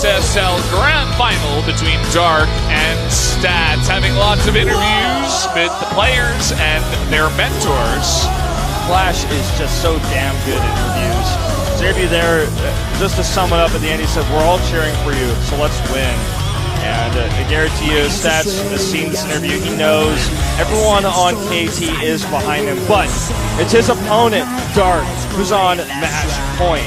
SSL Grand Final between Dark and Stats, having lots of interviews with the players and their mentors. Flash is just so damn good at interviews. His interview there, just to sum it up at the end, he said, "We're all cheering for you, so let's win." And I guarantee you, Stats has seen this interview. He knows everyone on KT is behind him, but it's his opponent, Dark, who's on match point.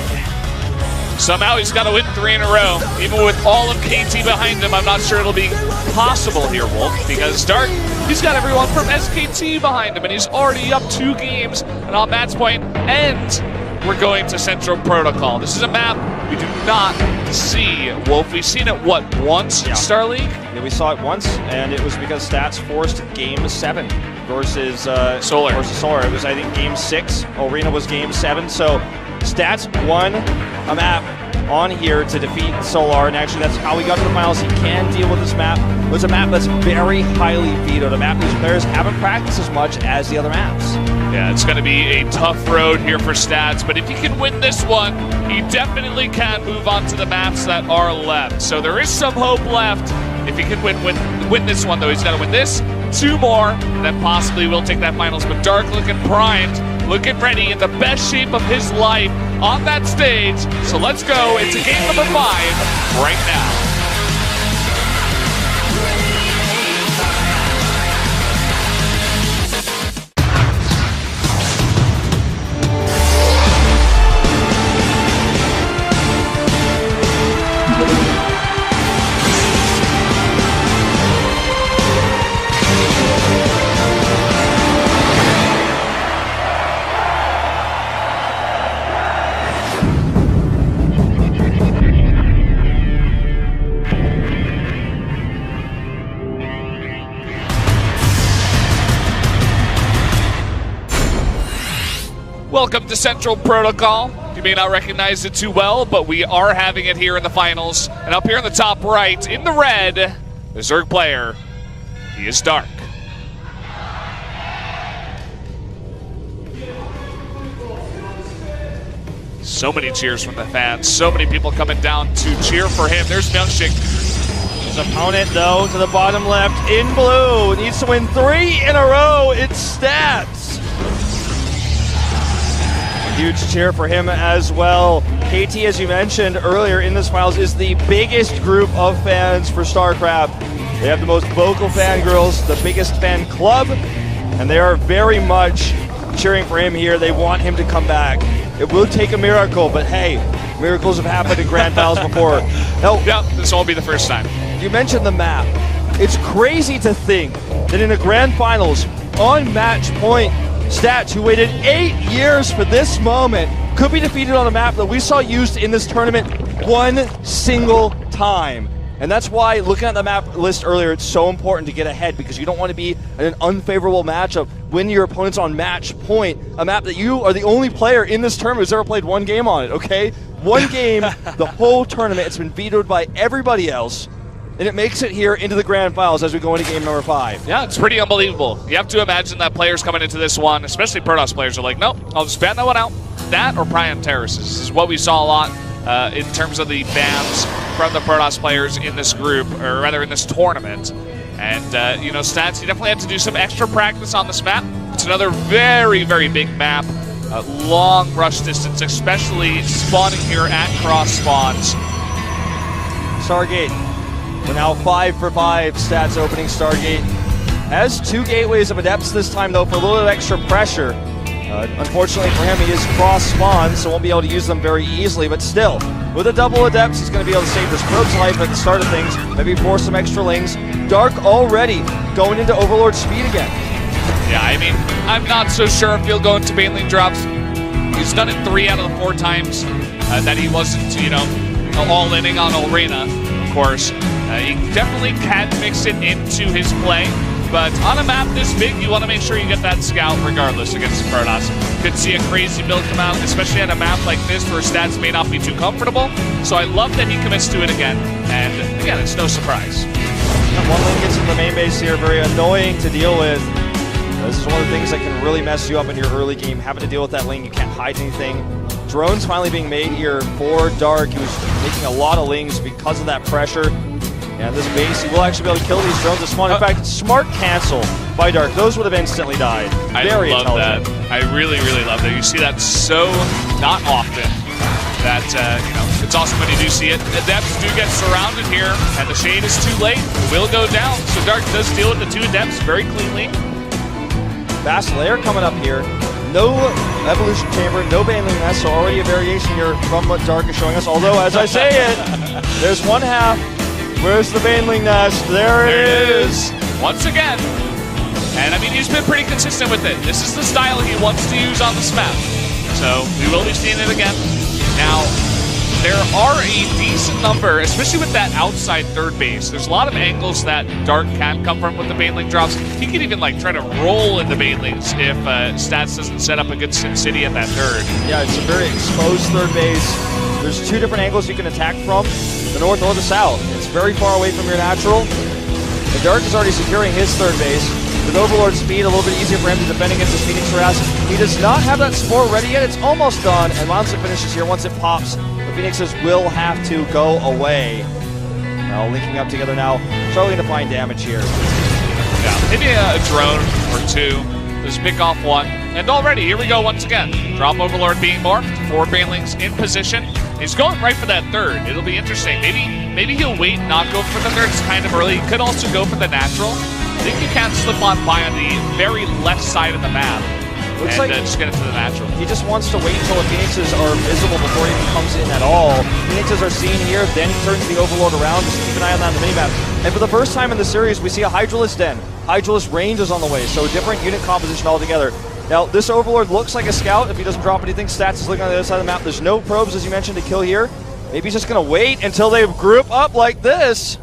Somehow he's got to win 3 in a row. Even with all of KT behind him, I'm not sure it'll be possible here, Wolf, because Dark, he's got everyone from SKT behind him, and he's already up 2 games and on match point, and we're going to Central Protocol. This is a map we do not see, Wolf. We've seen it, what, once in StarLeague? Yeah, we saw it once, and it was because Stats forced Game 7 versus Solar. It was, I think, Game 6. Arena was Game 7, so Stats won a map on here to defeat Solar, and actually that's how we got to the finals. He can deal with this map. It was a map that's very highly vetoed, a map these players haven't practiced as much as the other maps. Yeah, it's going to be a tough road here for Stats, but if he can win this one, he definitely can move on to the maps that are left. So there is some hope left. If he can win this one, though, he's got to win this, 2 more, and then possibly we'll take that finals. But Dark looking primed, looking ready, in the best shape of his life on that stage. So let's go into game number 5 right now. Welcome to Central Protocol. You may not recognize it too well, but we are having it here in the finals. And up here in the top right, in the red, the Zerg player, he is Dark. So many cheers from the fans, so many people coming down to cheer for him. There's Myungshik. His opponent, though, to the bottom left, in blue, needs to win 3 in a row. It's Stats. Huge cheer for him as well. KT, as you mentioned earlier in this finals, is the biggest group of fans for StarCraft. They have the most vocal fangirls, the biggest fan club, and they are very much cheering for him here. They want him to come back. It will take a miracle, but hey, miracles have happened in grand finals before. Now, yeah, this won't be the first time. You mentioned the map. It's crazy to think that in the grand finals, on match point, Stats, who waited 8 years for this moment, could be defeated on a map that we saw used in this tournament 1 single time. And that's why, looking at the map list earlier, it's so important to get ahead, because you don't want to be in an unfavorable matchup when your opponent's on match point, a map that you are the only player in this tournament who's ever played 1 game on it, okay? 1 game, the whole tournament, it's been vetoed by everybody else. And it makes it here into the grand finals as we go into game number 5. Yeah, it's pretty unbelievable. You have to imagine that players coming into this one, especially Protoss players, are like, nope, I'll just ban that one out. That or Priam Terraces. This is what we saw a lot in terms of the bans from the Protoss players in this group, or rather in this tournament. And, you know, Stats, you definitely have to do some extra practice on this map. It's another very, very big map. Long rush distance, especially spawning here at cross spawns. Stargate. We're now 5 for 5, Stats opening Stargate. Has 2 gateways of Adepts this time, though, for a little bit of extra pressure. Unfortunately for him, he is cross-spawn, so won't be able to use them very easily, but still, with a double Adepts, he's going to be able to save his Probe's life at the start of things, maybe force some extra lanes. Dark already going into Overlord speed again. Yeah, I mean, I'm not so sure if he'll go into main lane drops. He's done it 3 out of the 4 times that he wasn't, you know, all-inning on Arena, of course. He definitely can mix it into his play, but on a map this big, you want to make sure you get that scout regardless against Protoss. Could see a crazy build come out, especially on a map like this where Stats may not be too comfortable. So I love that he commits to it again, and again, it's no surprise. And 1 lane gets into the main base here, very annoying to deal with. This is one of the things that can really mess you up in your early game, having to deal with that lane. You can't hide anything. Drones finally being made here for Dark. He was making a lot of lings because of that pressure. And this base, he will actually be able to kill these drones to spawn. In fact, smart cancel by Dark. Those would have instantly died. Very love intelligent. that. I really, really love that. You see that so not often. That, it's awesome when you do see it. Adepts do get surrounded here, and the shade is too late. It will go down. So Dark does deal with the 2 Adepts very cleanly. Fast layer coming up here. No evolution chamber, no baneling nest, so already a variation here from what Dark is showing us. Although, as I say it, there's one half. Where's the baneling nest? There it is. Once again. And I mean, he's been pretty consistent with it. This is the style he wants to use on this map. So we will be seeing it again. Now, there are a decent number, especially with that outside third base. There's a lot of angles that Dark can come from with the baneling drops. He can even like try to roll in the banelings if Stats doesn't set up a good city at that third. Yeah, it's a very exposed third base. There's 2 different angles you can attack from, the north or the south. It's very far away from your natural. And Dark is already securing his third base. With Overlord speed, a little bit easier for him to defend against his Phoenix harass. He does not have that Spore ready yet. It's almost done, and once it finishes here, once it pops, the Phoenixes will have to go away. Now linking up together now, struggling to find damage here. Yeah, maybe a drone or 2. Just pick off 1. And already, here we go once again. Drop Overlord being morphed. 4 banelings in position. He's going right for that third. It'll be interesting. Maybe he'll wait and not go for the third. It's kind of early. He could also go for the natural. I think you can slip on by on the very left side of the map. Looks and like just get into the natural. He just wants to wait until the Phoenixes are visible before he even comes in at all. Phoenixes are seen here, then he turns the Overlord around. Just keep an eye on that on the minimap. And for the first time in the series, we see a Hydralisk den. Hydralisk range is on the way, so a different unit composition altogether. Now, this Overlord looks like a scout. If he doesn't drop anything, Stats is looking on the other side of the map. There's no probes, as you mentioned, to kill here. Maybe he's just going to wait until they group up like this.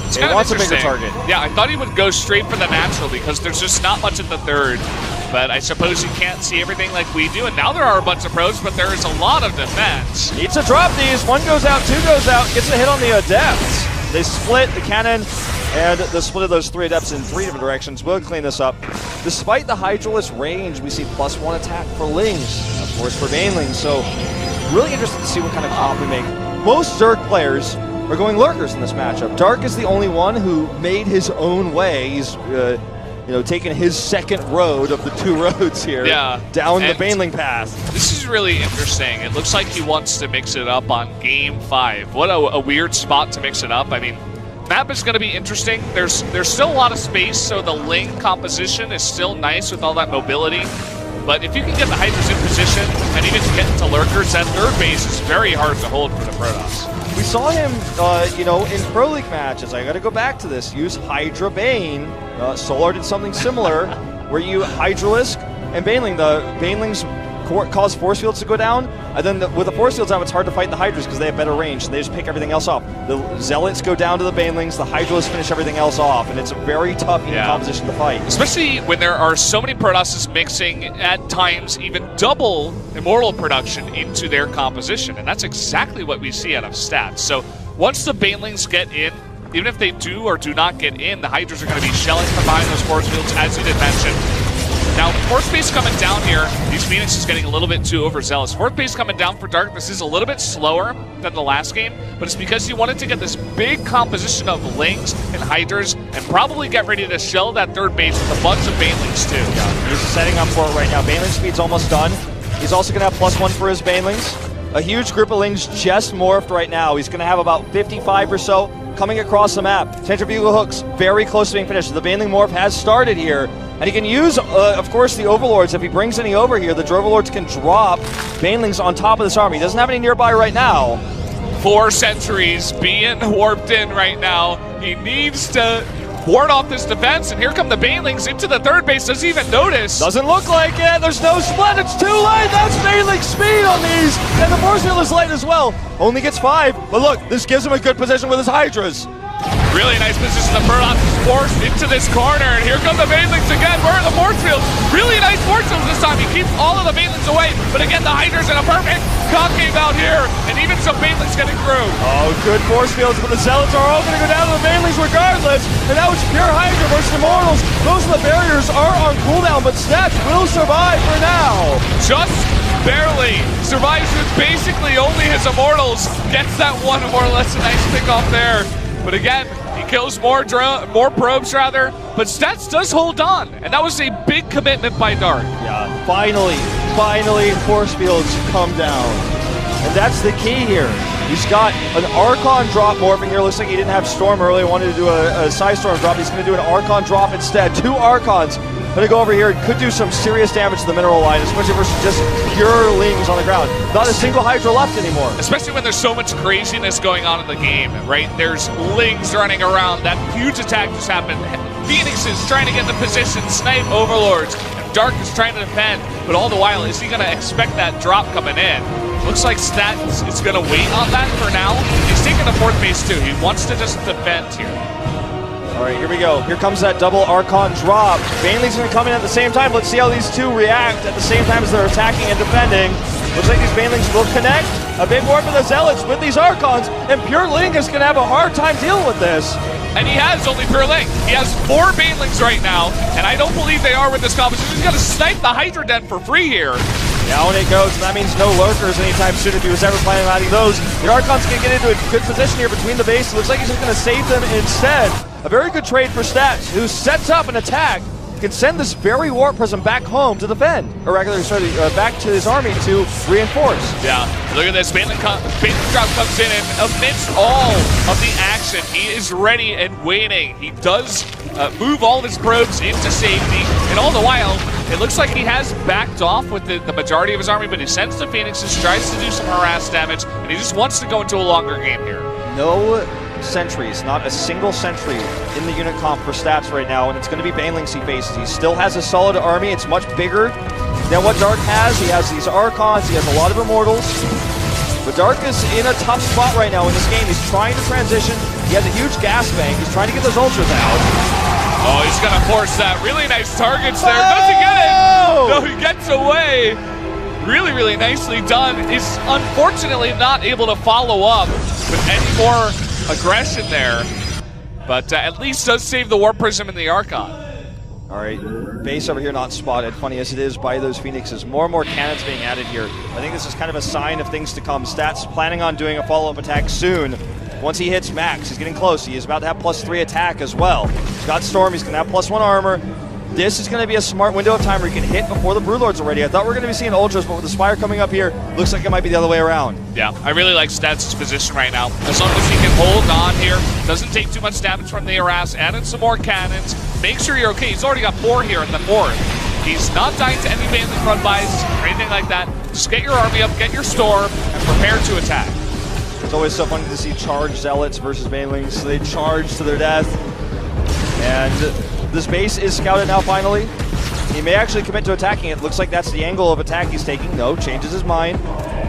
It's He kind wants of a bigger interesting. target. Yeah, I thought he would go straight for the natural because there's just not much at the third. But I suppose you can't see everything like we do. And now there are a bunch of probes, but there is a lot of defense. Needs to drop these. 1 goes out, 2 goes out. Gets a hit on the Adepts. They split the cannon, and the split of those 3 Adepts in 3 different directions will clean this up. Despite the Hydralisk range, we see +1 attack for Lings, and of course for Banelings. So really interested to see what kind of comp we make. Most Zerg players are going Lurkers in this matchup. Dark is the only one who made his own way. He's taking his second road of the 2 roads here down the Baneling path. This is really interesting. It looks like he wants to mix it up on game 5. What a weird spot to mix it up. I mean, map is going to be interesting. There's still a lot of space, so the Ling composition is still nice with all that mobility. But if you can get the Hydras in position and even get into Lurkers, that third base is very hard to hold for the Protoss. We saw him, in Pro League matches. I got to go back to this. Use Hydra Bane. Solar did something similar, where you Hydralisk and Baneling. The Banelings cause force fields to go down, and then with the force fields down, it's hard to fight the Hydras because they have better range, and they just pick everything else off. The Zealots go down to the Banelings, the Hydralisks finish everything else off, and it's a very tough composition to fight. Especially when there are so many Protosses mixing, at times, even double Immortal production into their composition, and that's exactly what we see out of Stats. So once the Banelings get in, even if they do or do not get in, the Hydras are going to be shelling from behind those force fields, as you did mention. Now, fourth base coming down here, these Phoenix is getting a little bit too overzealous. Fourth base coming down for Dark, this is a little bit slower than the last game, but it's because he wanted to get this big composition of Lings and Hydras and probably get ready to shell that third base with a bunch of Banelings too. Yeah, he's setting up for it right now. Baneling speed's almost done. He's also going to have +1 for his Banelings. A huge group of Lings just morphed right now. He's going to have about 55 or so coming across the map. Centrifugal hooks very close to being finished. The Baneling morph has started here. And he can use, of course, the Overlords. If he brings any over here, the Overlords can drop Banelings on top of this army. He doesn't have any nearby right now. 4 sentries being warped in right now. He needs to ward off this defense, and here come the Banelings into the third base. Doesn't even notice. Doesn't look like it. There's no split. It's too late. That's Baneling speed on these. And the force field is light as well. Only gets 5. But look, this gives him a good position with his Hydras. Really nice position. The Protoss is forced into this corner, and here come the Banelings again. We're in the force field. Really nice force field this time. He keeps all of the Banelings away, but again, the Hydras in a perfect concave out here, and even some Banelings getting through. Oh, good force fields, but the Zealots are all going to go down to the Banelings regardless, and now it's pure Hydra versus Immortals. Most of the barriers are on cooldown, but Stats will survive for now. Just barely survives with basically only his Immortals. Gets that one more or less a nice pick off there. But again, he kills more probes rather, but Stats does hold on, and that was a big commitment by Dark. Yeah, finally, force fields come down. And that's the key here. He's got an Archon drop morphing here. Looks like he didn't have Storm earlier, wanted to do a Psystorm drop. He's going to do an Archon drop instead. 2 Archons going to go over here and could do some serious damage to the mineral line, especially versus just pure Lings on the ground. Not a single Hydra left anymore. Especially when there's so much craziness going on in the game, right? There's Lings running around. That huge attack just happened. Phoenix is trying to get the position, snipe Overlords. Dark is trying to defend, but all the while, is he going to expect that drop coming in? Looks like Stats is going to wait on that for now. He's taking the 4th base too. He wants to just defend here. All right, here we go. Here comes that double Archon drop. Baneling's going to come in at the same time. Let's see how these two react at the same time as they're attacking and defending. Looks like these Banelings will connect. A bit more for the Zealots with these Archons, and Pure Ling is going to have a hard time dealing with this. And he has only Pure Ling. He has 4 Banelings right now, and I don't believe they are with this composition. He's going to snipe the Hydra Den for free here. Down it goes, and that means no Lurkers anytime soon if he was ever planning on adding those. The Archon's going to get into a good position here between the base. It looks like he's just going to save them instead. A very good trade for Stats, who sets up an attack, can send this very Warp Prism back home to defend. Or rather, sorry, back to his army to reinforce. Yeah, look at this. Baneling drop comes in, and amidst all of the action, he is ready and waiting. He does move all of his probes into safety, and all the while, it looks like he has backed off with the majority of his army, but he sends the Phoenixes, tries to do some harass damage, and he just wants to go into a longer game here. No sentries, not a single sentry in the unit comp for Stats right now, and it's going to be Banelings he faces. He still has a solid army. It's much bigger than what Dark has. He has these Archons, he has a lot of Immortals, but Dark is in a tough spot right now in this game. He's trying to transition. He has a huge gas bank. He's trying to get those Ultras out. Oh, he's going to force that. Really nice targets there. Doesn't get it. No, he gets away. Really, really nicely done. He's unfortunately not able to follow up with any more aggression there, but at least does save the Warp Prism and the Archon. All right, base over here not spotted, funny as it is, by those Phoenixes. More and more cannons being added here. I think this is kind of a sign of things to come. Stats planning on doing a follow-up attack soon. Once he hits max, he's getting close. He is about to have +3 attack as well. He's got Storm, he's going to have +1 armor. This is going to be a smart window of time where he can hit before the Broodlords are ready. I thought we were going to be seeing Ultras, but with the Spire coming up here, looks like it might be the other way around. Yeah, I really like Stats' position right now. As long as he can hold on here, doesn't take too much damage from the harass, add in some more cannons, make sure you're okay. He's already got 4 here in the 4th. He's not dying to any Baneling front buys or anything like that. Just get your army up, get your Storm, and prepare to attack. It's always so funny to see charged Zealots versus Banelings. They charge to their death. And this base is scouted now finally. He may actually commit to attacking it. Looks like that's the angle of attack he's taking. No, changes his mind.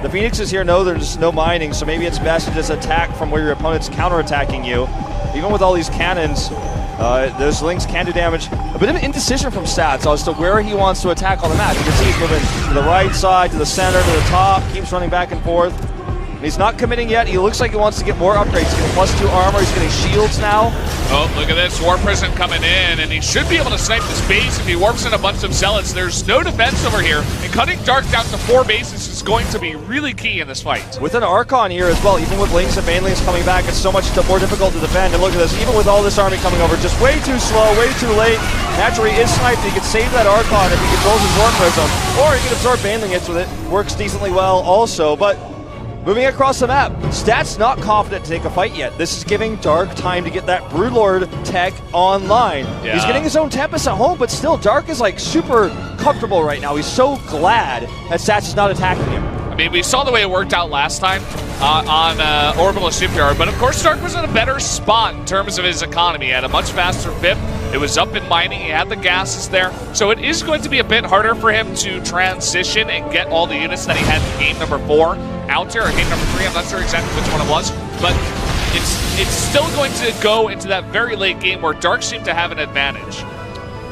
The Phoenixes here know there's no mining, so maybe it's best to just attack from where your opponent's counterattacking you. Even with all these cannons, those Lings can do damage. A bit of an indecision from Stats as to where he wants to attack on the map. You can see he's moving to the right side, to the center, to the top, keeps running back and forth. And he's not committing yet. He looks like he wants to get more upgrades. He's getting +2 armor. He's getting shields now. Oh, look at this. Warp Prism coming in, and he should be able to snipe this base if he warps in a bunch of Zealots. There's no defense over here, and cutting Dark down to 4 bases is going to be really key in this fight. With an Archon here as well, even with Lings and Banelings coming back, it's so much more difficult to defend. And look at this, even with all this army coming over, just way too slow, way too late. Naturally, he is sniped. He could save that Archon if he controls his Warp Prism, or he can absorb Baneling hits with it. Works decently well also, but moving across the map, Stats not confident to take a fight yet. This is giving Dark time to get that Broodlord tech online. Yeah. He's getting his own Tempest at home, but still, Dark is like super comfortable right now. He's so glad that Stats is not attacking him. I mean, we saw the way it worked out last time on Orbital Shipyard, but of course Dark was in a better spot in terms of his economy. He had a much faster VIP. It was up in mining. He had the gases there. So it is going to be a bit harder for him to transition and get all the units that he had in game number 4 out here, or game number 3. I'm not sure exactly which one it was, but it's still going to go into that very late game where Dark seemed to have an advantage.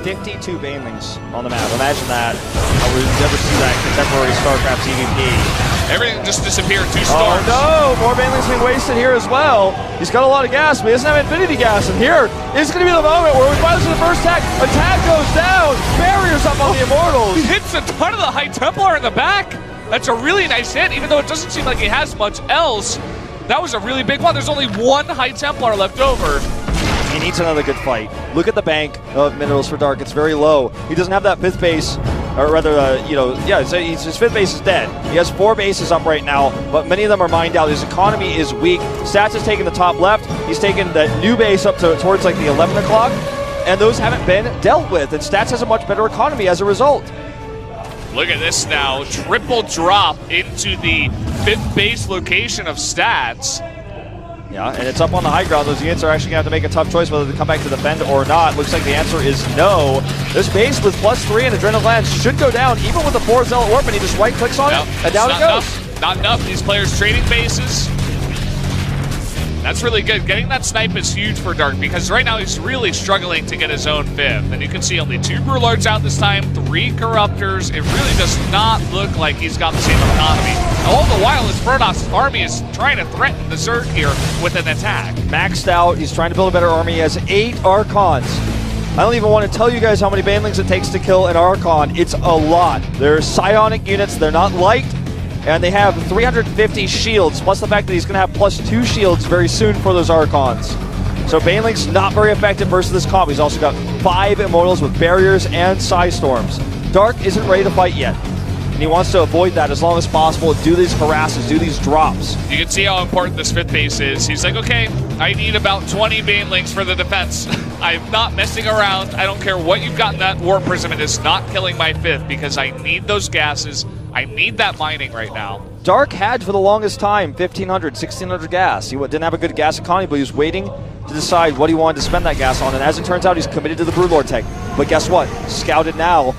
52 Banelings on the map. Imagine that. I would never see that in contemporary Starcraft EVP. Everything just disappeared. 2 stars. Oh no! More Banelings being wasted here as well. He's got a lot of gas, but he doesn't have infinity gas. And here is going to be the moment where we finally see the first attack. Attack goes down. Barriers up on the Immortals. He hits a ton of the High Templar in the back. That's a really nice hit, even though it doesn't seem like he has much else. That was a really big one. There's only one High Templar left over. He needs another good fight. Look at the bank of minerals for Dark. It's very low. He doesn't have that 5th base, or rather, his 5th base is dead. He has 4 bases up right now, but many of them are mined out. His economy is weak. Stats has taken the top left. He's taken that new base up towards like the 11 o'clock, and those haven't been dealt with. And Stats has a much better economy as a result. Look at this now. Triple drop into the 5th base location of Stats. Yeah, and it's up on the high ground. Those units are actually going to have to make a tough choice whether to come back to defend or not. Looks like the answer is no. This base with +3 and Adrenaline Lance should go down, even with the 4 Zealot Warp, and he just right-clicks on it, and down it goes. Not enough. These players trading bases. That's really good. Getting that snipe is huge for Dark because right now he's really struggling to get his own 5th. And you can see only 2 Brewlords out this time, 3 Corruptors. It really does not look like he's got the same economy. All the while, his Protoss army is trying to threaten the Zerg here with an attack. Maxed out. He's trying to build a better army. He has 8 Archons. I don't even want to tell you guys how many Banelings it takes to kill an Archon. It's a lot. They're psionic units. They're not liked. And they have 350 shields, plus the fact that he's going to have +2 shields very soon for those Archons. So Baneling's not very effective versus this comp. He's also got 5 Immortals with barriers and Psy Storms. Dark isn't ready to fight yet, and he wants to avoid that as long as possible, do these harasses, do these drops. You can see how important this 5th base is. He's like, okay, I need about 20 Banelings for the defense. I'm not messing around. I don't care what you've got in that Warp Prism. It is not killing my 5th because I need those gases. I need that mining right now. Dark had for the longest time 1,500, 1,600 gas. He didn't have a good gas economy, but he was waiting to decide what he wanted to spend that gas on. And as it turns out, he's committed to the Broodlord tech. But guess what? Scouted now.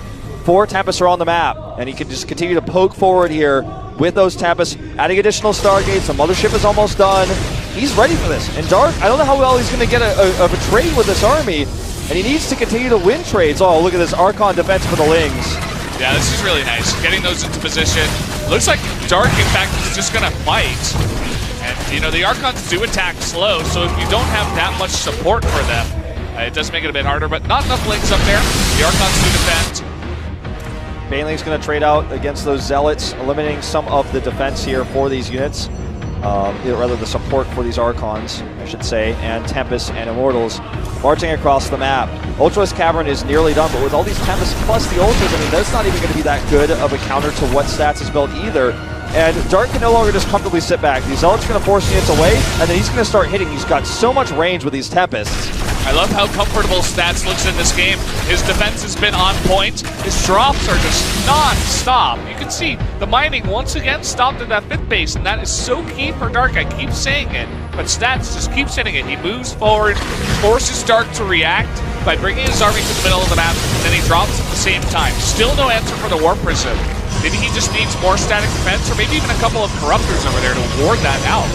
4 Tempests are on the map, and he can just continue to poke forward here with those Tempests, adding additional Stargates. The Mothership is almost done. He's ready for this. And Dark, I don't know how well he's going to get a trade with this army, and he needs to continue to win trades. Oh, look at this Archon defense for the Lings. Yeah, this is really nice. Getting those into position. Looks like Dark, in fact, is just going to fight. And, you know, the Archons do attack slow, so if you don't have that much support for them, it does make it a bit harder, but not enough Lings up there. The Archons do defend. Baneling's going to trade out against those Zealots, eliminating some of the defense here for these units. Rather the support for these Archons, I should say, and Tempests and Immortals marching across the map. Ultra's Cavern is nearly done, but with all these Tempests plus the Ultras, I mean, that's not even going to be that good of a counter to what Stats has built either. And Dark can no longer just comfortably sit back. These Zealots are going to force units away, and then he's going to start hitting. He's got so much range with these Tempests. I love how comfortable Stats looks in this game. His defense has been on point. His drops are just non-stop. You can see the mining once again stopped at that 5th base, and that is so key for Dark. I keep saying it, but Stats just keeps hitting it. He moves forward, forces Dark to react by bringing his army to the middle of the map, and then he drops at the same time. Still no answer for the Warp Prism. Maybe he just needs more static defense, or maybe even a couple of Corruptors over there to ward that out.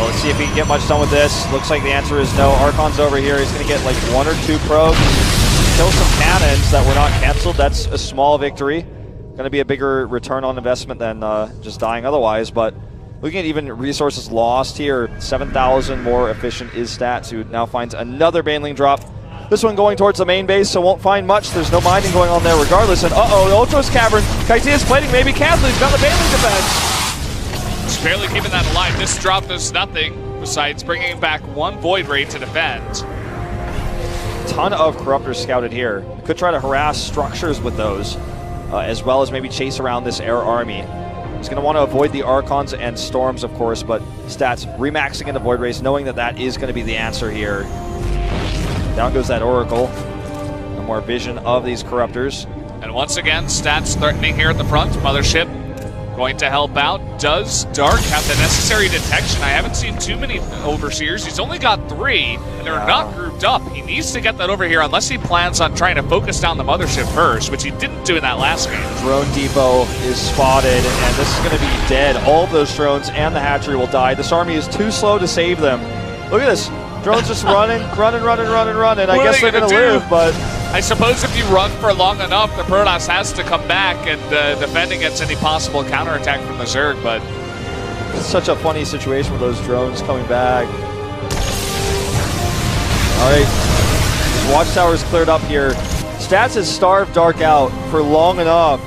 Let's see if he can get much done with this. Looks like the answer is no. Archon's over here. He's going to get like 1 or 2 probes. Kill some cannons that were not canceled. That's a small victory. Going to be a bigger return on investment than just dying otherwise. But looking at even resources lost here, 7,000 more efficient is Stats, who now finds another Baneling drop. This one going towards the main base, so won't find much. There's no mining going on there regardless. And uh-oh, the Ultra's Cavern. Kaitia's plating maybe canceled. He's got the Baneling defense. Just barely keeping that alive. This drop does nothing besides bringing back 1 Void Ray to defend. Ton of Corruptors scouted here. Could try to harass structures with those, as well as maybe chase around this air army. He's going to want to avoid the Archons and Storms, of course, but Stats remaxing into Void Rays, knowing that that is going to be the answer here. Down goes that Oracle. No more vision of these Corruptors. And once again, Stats threatening here at the front. Mothership going to help out. Does Dark have the necessary detection? I haven't seen too many Overseers. He's only got 3, and they're not grouped up. He needs to get that over here unless he plans on trying to focus down the Mothership first, which he didn't do in that last game. Drone depot is spotted, and this is going to be dead. All of those drones and the hatchery will die. This army is too slow to save them. Look at this. Drones just running. I guess they're going to live, but I suppose if you run for long enough, the Protoss has to come back and defend against any possible counterattack from the Zerg, but it's such a funny situation with those drones coming back. All right, Watchtower is cleared up here. Stats has starved Dark out for long enough,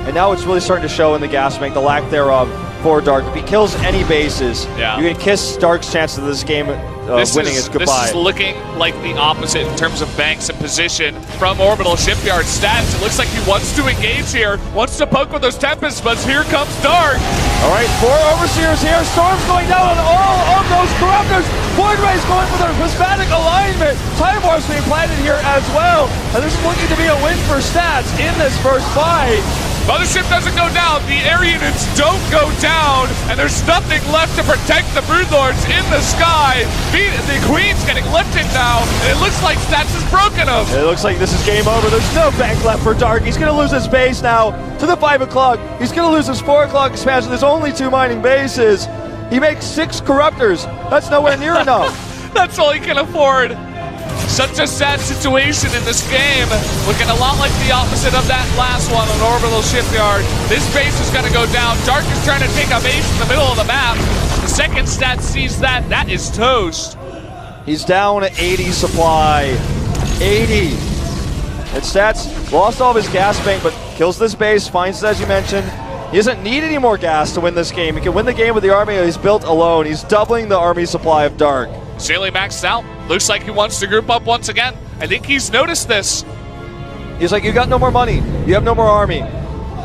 and and now it's really starting to show in the gas bank, the lack thereof for Dark. If he kills any bases, you can kiss Dark's chances of this game winning is goodbye. This is looking like the opposite in terms of banks and position from Orbital Shipyard stats. It looks like he wants to engage here, wants to poke with those Tempest Buds. Here comes Dark. All right, 4 Overseers here. Storm's going down on all of those Corruptors. Void Ray's going for their prismatic alignment. Time Warp's being planted here as well. And this is looking to be a win for Stats in this first fight. Mothership doesn't go down, the air units don't go down, and there's nothing left to protect the Broodlords in the sky. The Queen's getting lifted now, and it looks like Stats has broken him. It looks like this is game over. There's no bank left for Dark. He's going to lose his base now to the 5 o'clock. He's going to lose his 4 o'clock expansion. There's only 2 mining bases. He makes 6 Corruptors. That's nowhere near enough. That's all he can afford. Such a sad situation in this game. Looking a lot like the opposite of that last one on Orbital Shipyard. This base is going to go down. Dark is trying to take a base in the middle of the map. The second Stat sees that. That is toast. He's down 80 supply. 80. And Stats lost all of his gas bank, but kills this base, finds it as you mentioned. He doesn't need any more gas to win this game. He can win the game with the army he's built alone. He's doubling the army supply of Dark. Staley maxed out. Looks like he wants to group up once again. I think he's noticed this. He's like, you got no more money. You have no more army.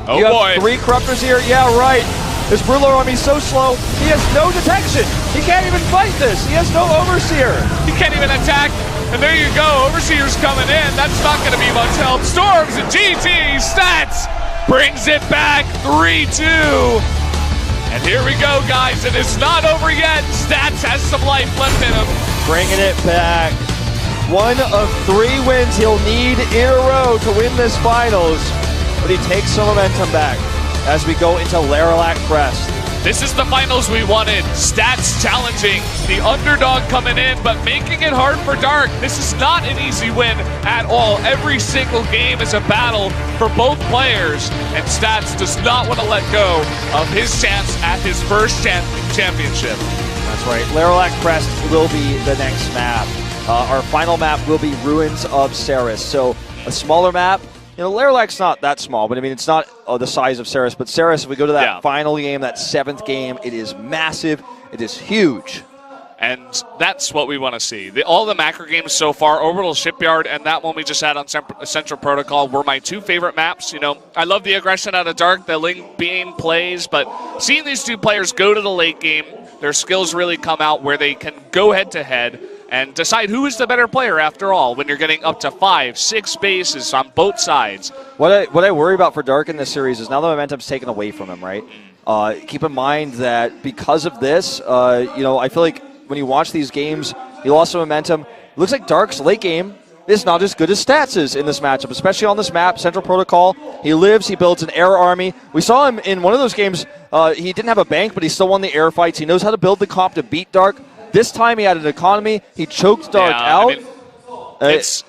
Oh you boy. have 3 Corruptors here? Yeah, right. This Broodlord army's so slow, he has no detection. He can't even fight this. He has no Overseer. He can't even attack. And there you go. Overseer's coming in. That's not going to be much help. Storms and GG. Stats brings it back 3-2. And here we go, guys. It is not over yet. Stats has some life left in him. Bringing it back. 1 of 3 wins he'll need in a row to win this finals. But he takes some momentum back as we go into Laralac Crest. This is the finals we wanted. Stats challenging, the underdog coming in, but making it hard for Dark. This is not an easy win at all. Every single game is a battle for both players, and Stats does not want to let go of his chance at his first championship. That's right. Laralac Crest will be the next map. Our final map will be Ruins of Ceres. So a smaller map. You know, Laralac's not that small, but I mean, it's not the size of Ceres. But Ceres, if we go to that final game, that 7th game, it is massive. It is huge. And that's what we want to see. All the macro games so far, Orbital Shipyard and that one we just had on Central Protocol, were my 2 favorite maps. You know, I love the aggression out of Dark, the Ling Beam plays, but seeing these 2 players go to the late game, their skills really come out where they can go head-to-head and decide who is the better player after all when you're getting up to 5, 6 bases on both sides. What I worry about for Dark in this series is now the momentum's taken away from him, right? Keep in mind that because of this, you know, I feel like when you watch these games, he lost some momentum. It looks like Dark's late game is not as good as Stats is in this matchup, especially on this map, Central Protocol. He lives, he builds an air army. We saw him in one of those games, he didn't have a bank, but he still won the air fights. He knows how to build the comp to beat Dark. This time he had an economy. He choked Dark out. I mean,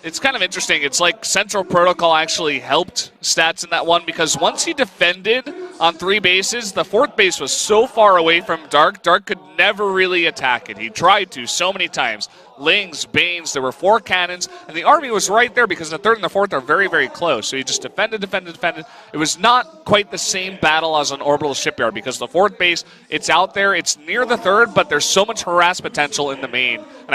it's kind of interesting. It's like Central Protocol actually helped Stats in that one because once he defended on 3 bases, the 4th base was so far away from Dark, Dark could never really attack it. He tried to so many times. Lings, Banes, there were 4 cannons, and the army was right there because the 3rd and the 4th are very, very close. So he just defended. It was not quite the same battle as on Orbital Shipyard because the 4th base, it's out there, it's near the 3rd, but there's so much harass potential in the main. And I